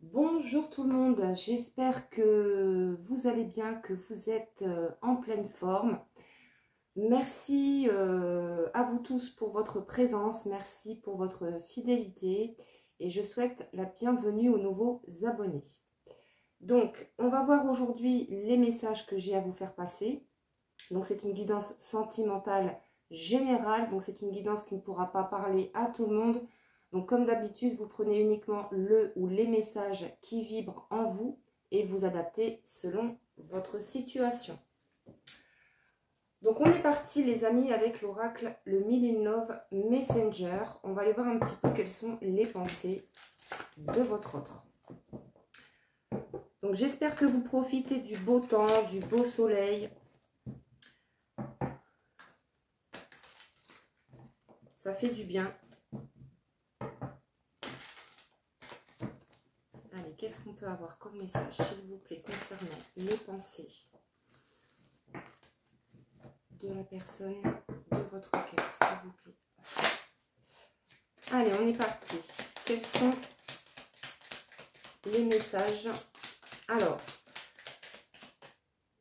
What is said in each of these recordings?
Bonjour tout le monde, j'espère que vous allez bien, que vous êtes en pleine forme. Merci à vous tous pour votre présence, merci pour votre fidélité et je souhaite la bienvenue aux nouveaux abonnés. Donc, on va voir aujourd'hui les messages que j'ai à vous faire passer. Donc, c'est une guidance sentimentale générale, donc c'est une guidance qui ne pourra pas parler à tout le monde. Donc comme d'habitude, vous prenez uniquement le ou les messages qui vibrent en vous et vous adaptez selon votre situation. Donc on est parti les amis avec l'oracle, le Mille in Love Messenger. On va aller voir un petit peu quelles sont les pensées de votre autre. Donc j'espère que vous profitez du beau temps, du beau soleil. Ça fait du bien. Allez, qu'est-ce qu'on peut avoir comme message, s'il vous plaît, concernant les pensées de la personne de votre cœur, s'il vous plaît. Allez, on est parti. Quels sont les messages? Alors,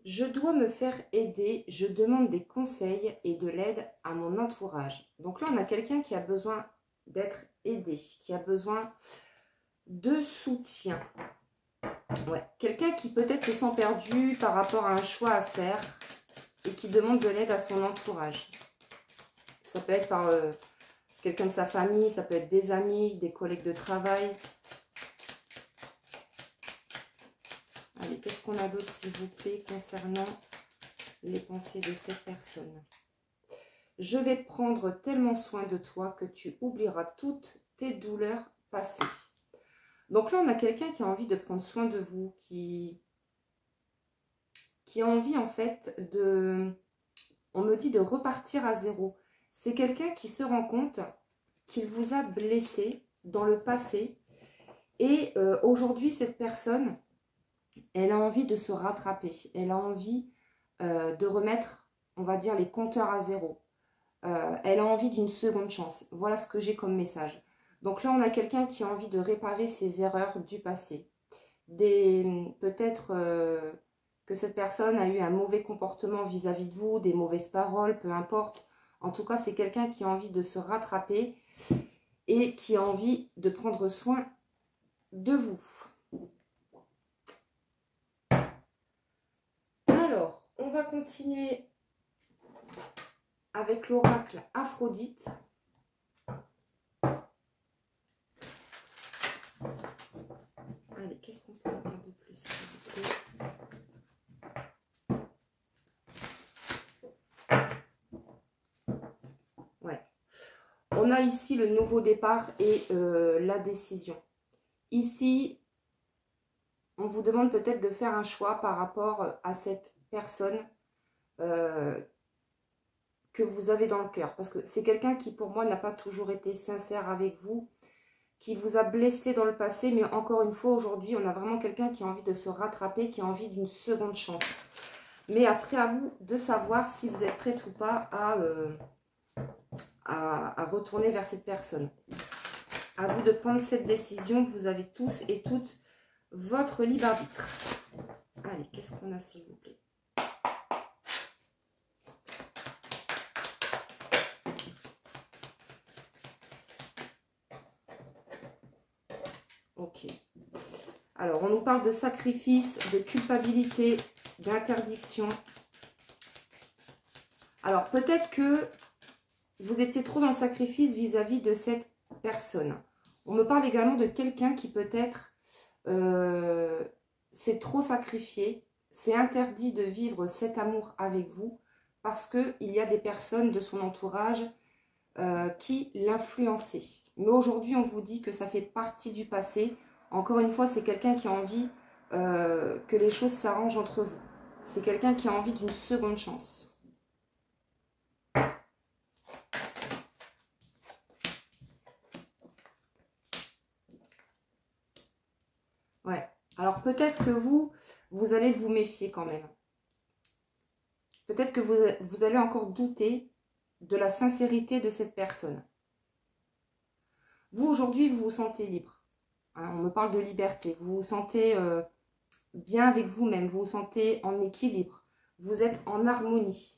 je dois me faire aider, je demande des conseils et de l'aide à mon entourage. Donc là, on a quelqu'un qui a besoin d'être aidé, qui a besoin de soutien. Ouais, quelqu'un qui peut-être se sent perdu par rapport à un choix à faire et qui demande de l'aide à son entourage. Ça peut être par quelqu'un de sa famille, ça peut être des amis, des collègues de travail. Allez, qu'est-ce qu'on a d'autre, s'il vous plaît, concernant les pensées de cette personne? Je vais prendre tellement soin de toi que tu oublieras toutes tes douleurs passées. Donc là, on a quelqu'un qui a envie de prendre soin de vous, qui a envie en fait de, on me dit de repartir à zéro. C'est quelqu'un qui se rend compte qu'il vous a blessé dans le passé et aujourd'hui, cette personne, elle a envie de se rattraper. Elle a envie de remettre, on va dire, les compteurs à zéro. Elle a envie d'une seconde chance. Voilà ce que j'ai comme message. Donc là, on a quelqu'un qui a envie de réparer ses erreurs du passé. Peut-être que cette personne a eu un mauvais comportement vis-à-vis de vous, des mauvaises paroles, peu importe. En tout cas, c'est quelqu'un qui a envie de se rattraper et qui a envie de prendre soin de vous. Alors, on va continuer avec l'oracle Aphrodite. Allez, qu'est-ce qu'on peut en dire de plus, s'il vous plaît? Ouais. On a ici le nouveau départ et la décision. Ici, on vous demande peut-être de faire un choix par rapport à cette personne que vous avez dans le cœur. Parce que c'est quelqu'un qui, pour moi, n'a pas toujours été sincère avec vous, qui vous a blessé dans le passé. Mais encore une fois, aujourd'hui, on a vraiment quelqu'un qui a envie de se rattraper, qui a envie d'une seconde chance. Mais après, à vous de savoir si vous êtes prête ou pas à retourner vers cette personne. À vous de prendre cette décision. Vous avez tous et toutes votre libre arbitre. Allez, qu'est-ce qu'on a, s'il vous plaît? Ok. Alors, on nous parle de sacrifice, de culpabilité, d'interdiction. Alors, peut-être que vous étiez trop dans le sacrifice vis-à-vis de cette personne. On me parle également de quelqu'un qui peut-être s'est trop sacrifié. C'est interdit de vivre cet amour avec vous parce qu'il y a des personnes de son entourage qui l'influençaient. Mais aujourd'hui, on vous dit que ça fait partie du passé. Encore une fois, c'est quelqu'un qui a envie que les choses s'arrangent entre vous. C'est quelqu'un qui a envie d'une seconde chance. Ouais. Alors peut-être que vous allez vous méfier quand même. Peut-être que vous allez encore douter de la sincérité de cette personne. Vous, aujourd'hui, vous vous sentez libre. hein. On me parle de liberté. Vous vous sentez bien avec vous-même. Vous vous sentez en équilibre. Vous êtes en harmonie.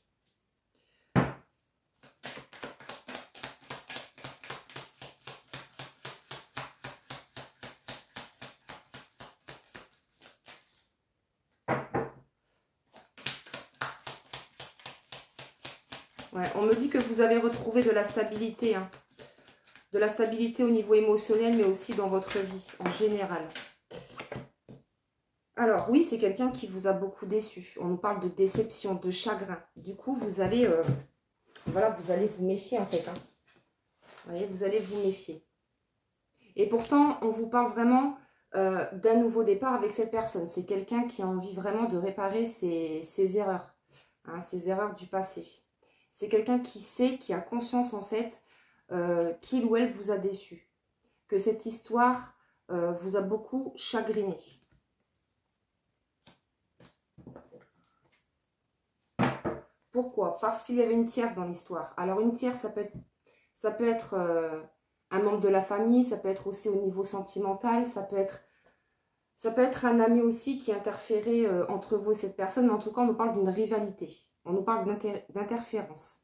Ouais, on me dit que vous avez retrouvé de la stabilité, hein. De la stabilité au niveau émotionnel, mais aussi dans votre vie en général. Alors oui, c'est quelqu'un qui vous a beaucoup déçu. On nous parle de déception, de chagrin. Du coup, vous allez, voilà, vous allez vous méfier en fait, hein. Vous voyez, vous allez vous méfier. Et pourtant, on vous parle vraiment d'un nouveau départ avec cette personne. C'est quelqu'un qui a envie vraiment de réparer ses erreurs, hein, ses erreurs du passé. C'est quelqu'un qui sait, qui a conscience en fait qu'il ou elle vous a déçu. Que cette histoire vous a beaucoup chagriné. Pourquoi? Parce qu'il y avait une tierce dans l'histoire. Alors une tierce, ça peut être un membre de la famille, ça peut être aussi au niveau sentimental, ça peut être un ami aussi qui interférait entre vous et cette personne, mais en tout cas on nous parle d'une rivalité, on nous parle d'interférence.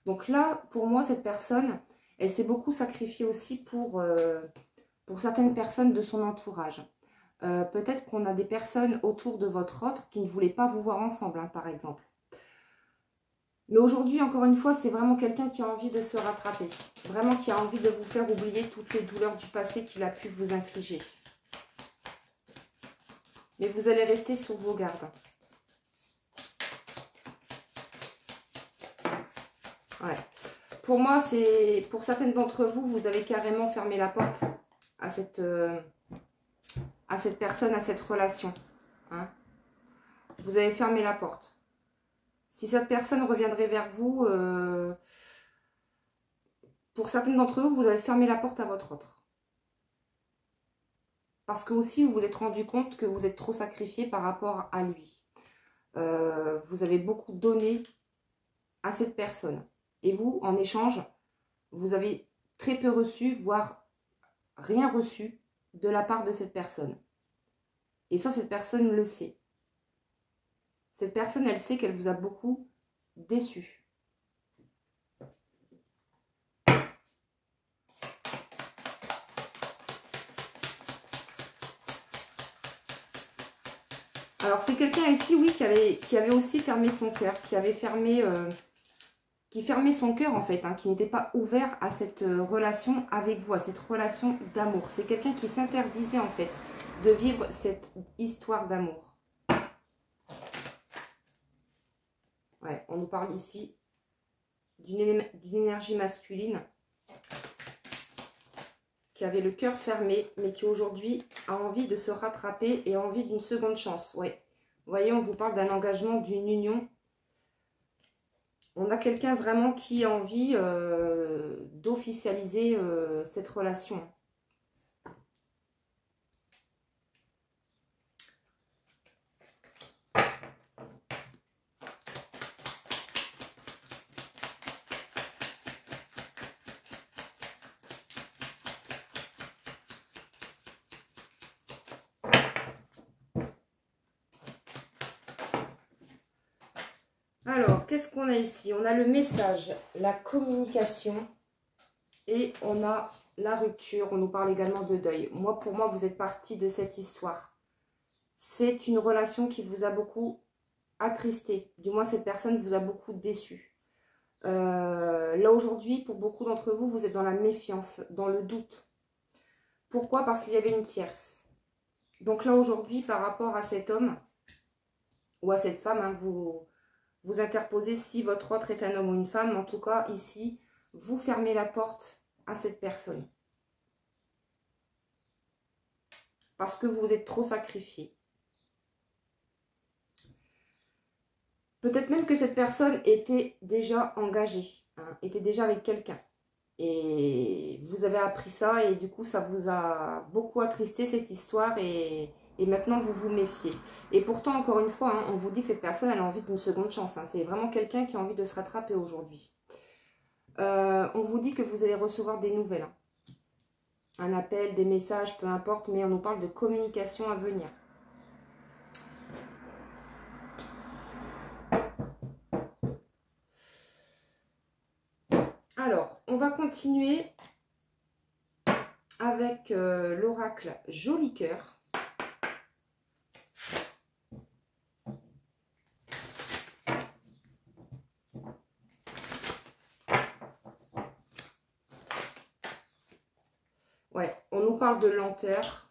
Donc là, pour moi, cette personne, elle s'est beaucoup sacrifiée aussi pour certaines personnes de son entourage. Peut-être qu'on a des personnes autour de votre autre qui ne voulaient pas vous voir ensemble, hein, par exemple. Mais aujourd'hui, encore une fois, c'est vraiment quelqu'un qui a envie de se rattraper. Vraiment qui a envie de vous faire oublier toutes les douleurs du passé qu'il a pu vous infliger. Mais vous allez rester sur vos gardes. Ouais. Pour moi, pour certaines d'entre vous, vous avez carrément fermé la porte à cette personne, à cette relation. Hein. Vous avez fermé la porte. Si cette personne reviendrait vers vous, pour certaines d'entre vous, vous avez fermé la porte à votre autre. Parce que aussi, vous vous êtes rendu compte que vous êtes trop sacrifié par rapport à lui. Vous avez beaucoup donné à cette personne. Et vous, en échange, vous avez très peu reçu, voire rien reçu de la part de cette personne. Et ça, cette personne le sait. Cette personne, elle sait qu'elle vous a beaucoup déçu. Alors, c'est quelqu'un ici, oui, qui avait aussi fermé son cœur, qui fermait son cœur, en fait, hein, qui n'était pas ouvert à cette relation avec vous, à cette relation d'amour. C'est quelqu'un qui s'interdisait, en fait, de vivre cette histoire d'amour. Ouais, on nous parle ici d'une énergie masculine qui avait le cœur fermé, mais qui aujourd'hui a envie de se rattraper et a envie d'une seconde chance. Ouais. Vous voyez, on vous parle d'un engagement, d'une union. On a quelqu'un vraiment qui a envie d'officialiser cette relation. Alors, qu'est-ce qu'on a ici? On a le message, la communication et on a la rupture. On nous parle également de deuil. Moi, pour moi, vous êtes partie de cette histoire. C'est une relation qui vous a beaucoup attristé. Du moins, cette personne vous a beaucoup déçu. Là, aujourd'hui, pour beaucoup d'entre vous, vous êtes dans la méfiance, dans le doute. Pourquoi? Parce qu'il y avait une tierce. Donc là, aujourd'hui, par rapport à cet homme ou à cette femme, hein, vous interposez si votre autre est un homme ou une femme. En tout cas, ici, vous fermez la porte à cette personne. Parce que vous vous êtes trop sacrifié. Peut-être même que cette personne était déjà engagée, hein, était déjà avec quelqu'un. Et vous avez appris ça et du coup, ça vous a beaucoup attristé cette histoire et maintenant, vous vous méfiez. Et pourtant, encore une fois, hein, on vous dit que cette personne, elle a envie d'une seconde chance. Hein. C'est vraiment quelqu'un qui a envie de se rattraper aujourd'hui. On vous dit que vous allez recevoir des nouvelles. Hein. un appel, des messages, peu importe, mais on nous parle de communication à venir. Alors, on va continuer avec l'oracle Joli Cœur. Ouais, on nous parle de lenteur.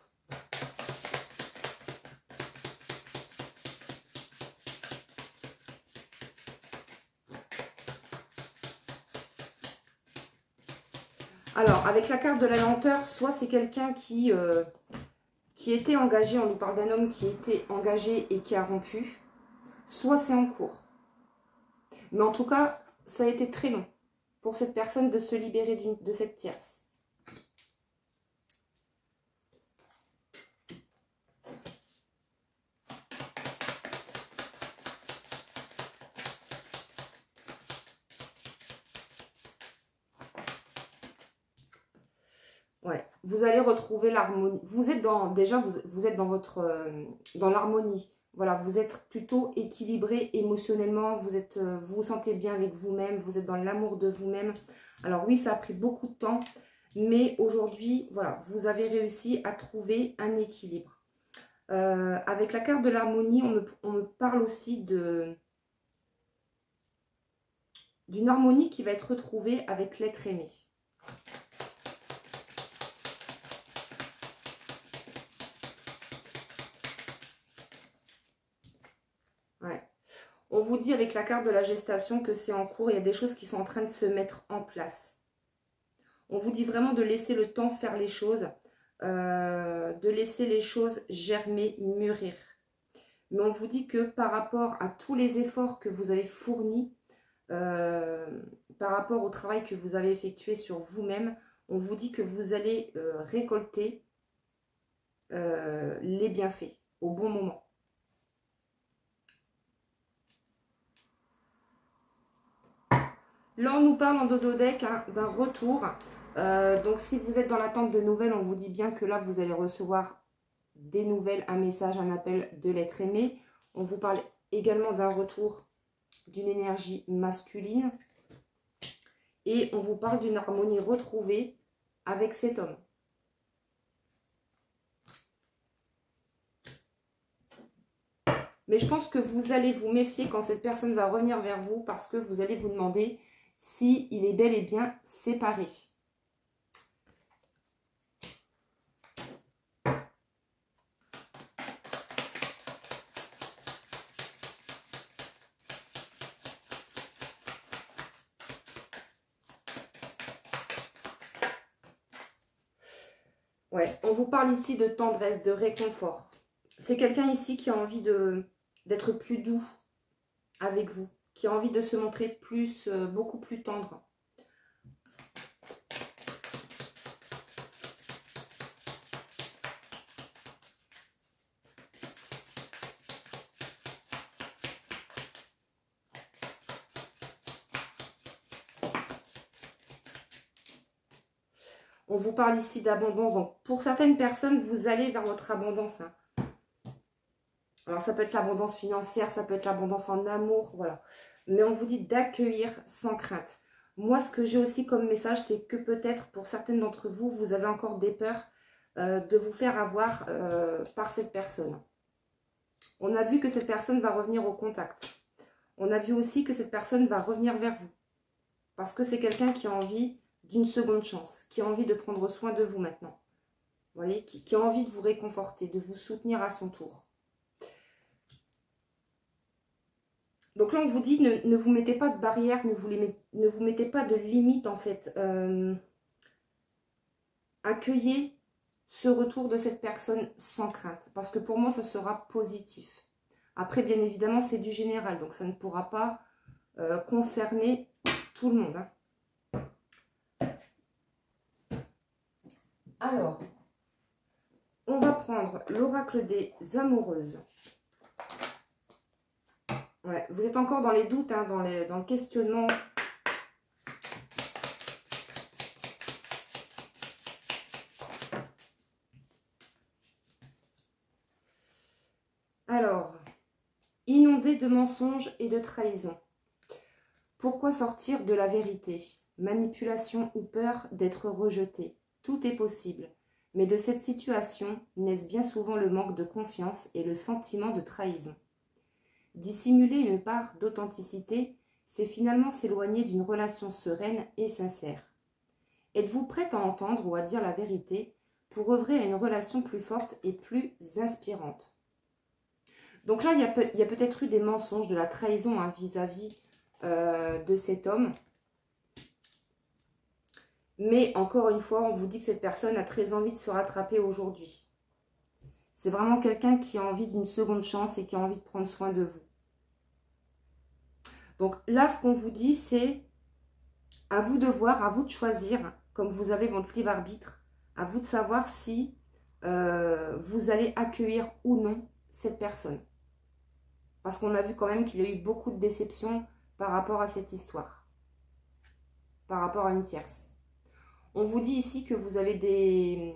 Alors, avec la carte de la lenteur, soit c'est quelqu'un qui était engagé, on nous parle d'un homme qui était engagé et qui a rompu, soit c'est en cours. Mais en tout cas, ça a été très long pour cette personne de se libérer de cette tierce. Ouais, vous allez retrouver l'harmonie. Vous êtes déjà, vous êtes dans dans l'harmonie. Voilà, vous êtes plutôt équilibré émotionnellement. Vous vous sentez bien avec vous-même. Vous êtes dans l'amour de vous-même. Alors oui, ça a pris beaucoup de temps. Mais aujourd'hui, voilà, vous avez réussi à trouver un équilibre. Avec la carte de l'harmonie, on me parle aussi d'une harmonie qui va être retrouvée avec l'être aimé. Ouais. On vous dit avec la carte de la gestation que c'est en cours, il y a des choses qui sont en train de se mettre en place. On vous dit vraiment de laisser le temps faire les choses, de laisser les choses germer, mûrir. Mais on vous dit que par rapport à tous les efforts que vous avez fournis, par rapport au travail que vous avez effectué sur vous-même, on vous dit que vous allez récolter les bienfaits au bon moment. Là, on nous parle en dodo-deck d'un retour. Donc, si vous êtes dans l'attente de nouvelles, on vous dit bien que là, vous allez recevoir des nouvelles, un message, un appel de l'être aimé. On vous parle également d'un retour d'une énergie masculine. Et on vous parle d'une harmonie retrouvée avec cet homme. Mais je pense que vous allez vous méfier quand cette personne va revenir vers vous parce que vous allez vous demander s'il est bel et bien séparé. Ouais, on vous parle ici de tendresse, de réconfort. C'est quelqu'un ici qui a envie d'être plus doux avec vous, qui a envie de se montrer plus, beaucoup plus tendre. On vous parle ici d'abondance. Donc, pour certaines personnes, vous allez vers votre abondance. Hein. Alors, ça peut être l'abondance financière, ça peut être l'abondance en amour, voilà. Mais on vous dit d'accueillir sans crainte. Moi, ce que j'ai aussi comme message, c'est que peut-être pour certaines d'entre vous, vous avez encore des peurs de vous faire avoir par cette personne. On a vu que cette personne va revenir au contact. On a vu aussi que cette personne va revenir vers vous. Parce que c'est quelqu'un qui a envie d'une seconde chance, qui a envie de prendre soin de vous maintenant. Vous voyez, qui a envie de vous réconforter, de vous soutenir à son tour. Donc là, on vous dit, ne vous mettez pas de barrières, ne vous mettez pas de limites en fait. Accueillez ce retour de cette personne sans crainte. Parce que pour moi, ça sera positif. Après, bien évidemment, c'est du général. Donc ça ne pourra pas concerner tout le monde. Hein. Alors, on va prendre l'oracle des amoureuses. Ouais, vous êtes encore dans les doutes, hein, dans le questionnement. Alors, inondé de mensonges et de trahisons. Pourquoi sortir de la vérité? Manipulation ou peur d'être rejeté. Tout est possible. Mais de cette situation naissent bien souvent le manque de confiance et le sentiment de trahison. Dissimuler une part d'authenticité, c'est finalement s'éloigner d'une relation sereine et sincère. Êtes-vous prête à entendre ou à dire la vérité pour œuvrer à une relation plus forte et plus inspirante? Donc là, il y a peut-être eu des mensonges, de la trahison vis-à-vis de cet homme. Mais encore une fois, on vous dit que cette personne a très envie de se rattraper aujourd'hui. C'est vraiment quelqu'un qui a envie d'une seconde chance et qui a envie de prendre soin de vous. Donc là, ce qu'on vous dit, c'est à vous de voir, à vous de choisir, comme vous avez votre libre arbitre, à vous de savoir si vous allez accueillir ou non cette personne. Parce qu'on a vu quand même qu'il y a eu beaucoup de déceptions par rapport à cette histoire. Par rapport à une tierce. On vous dit ici que vous avez,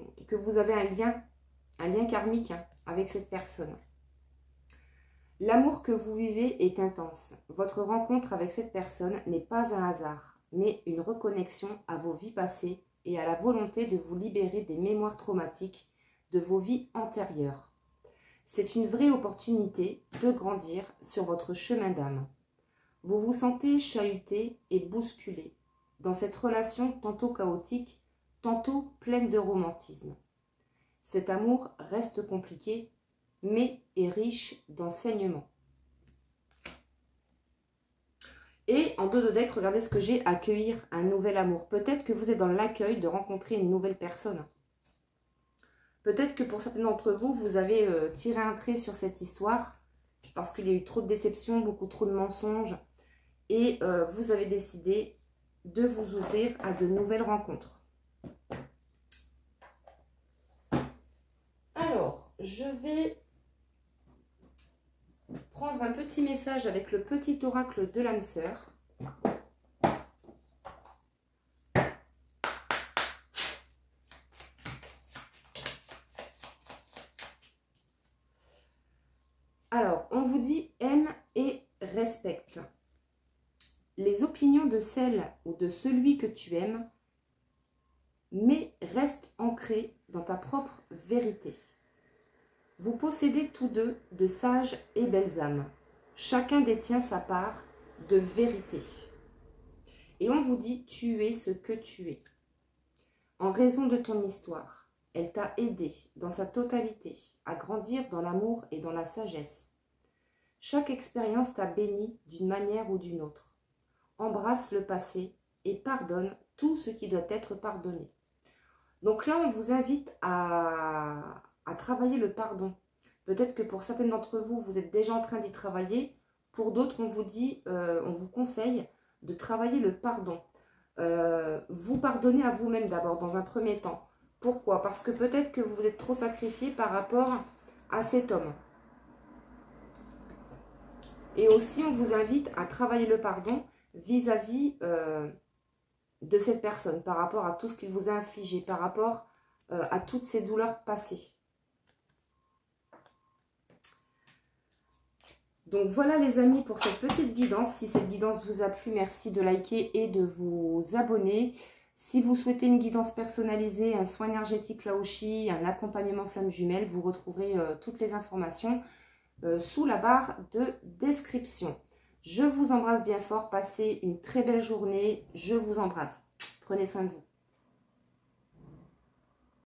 un lien karmique avec cette personne. L'amour que vous vivez est intense. Votre rencontre avec cette personne n'est pas un hasard, mais une reconnexion à vos vies passées et à la volonté de vous libérer des mémoires traumatiques de vos vies antérieures. C'est une vraie opportunité de grandir sur votre chemin d'âme. Vous vous sentez chahuté et bousculé dans cette relation tantôt chaotique, tantôt pleine de romantisme. Cet amour reste compliqué, mais est riche d'enseignements. Et en dos de deck, regardez ce que j'ai, accueillir un nouvel amour. Peut-être que vous êtes dans l'accueil de rencontrer une nouvelle personne. Peut-être que pour certains d'entre vous, vous avez tiré un trait sur cette histoire parce qu'il y a eu trop de déceptions, beaucoup trop de mensonges. Et vous avez décidé de vous ouvrir à de nouvelles rencontres. Alors, je vais prendre un petit message avec le petit oracle de l'âme sœur. Alors, on vous dit aime et respecte. Les opinions de celle ou de celui que tu aimes, mais reste ancré dans ta propre vérité. Vous possédez tous deux de sages et belles âmes. Chacun détient sa part de vérité. Et on vous dit, tu es ce que tu es. En raison de ton histoire, elle t'a aidé dans sa totalité à grandir dans l'amour et dans la sagesse. Chaque expérience t'a béni d'une manière ou d'une autre. Embrasse le passé et pardonne tout ce qui doit être pardonné. Donc là, on vous invite à travailler le pardon. Peut-être que pour certaines d'entre vous, vous êtes déjà en train d'y travailler. Pour d'autres, on vous dit, on vous conseille de travailler le pardon. Vous pardonnez à vous-même d'abord, dans un premier temps. Pourquoi? Parce que peut-être que vous vous êtes trop sacrifié par rapport à cet homme. Et aussi, on vous invite à travailler le pardon vis-à-vis de cette personne, par rapport à tout ce qu'il vous a infligé, par rapport à toutes ces douleurs passées. Donc voilà les amis pour cette petite guidance. Si cette guidance vous a plu, merci de liker et de vous abonner. Si vous souhaitez une guidance personnalisée, un soin énergétique Laoshi, un accompagnement flamme jumelle, vous retrouverez toutes les informations sous la barre de description. Je vous embrasse bien fort, passez une très belle journée, je vous embrasse. Prenez soin de vous.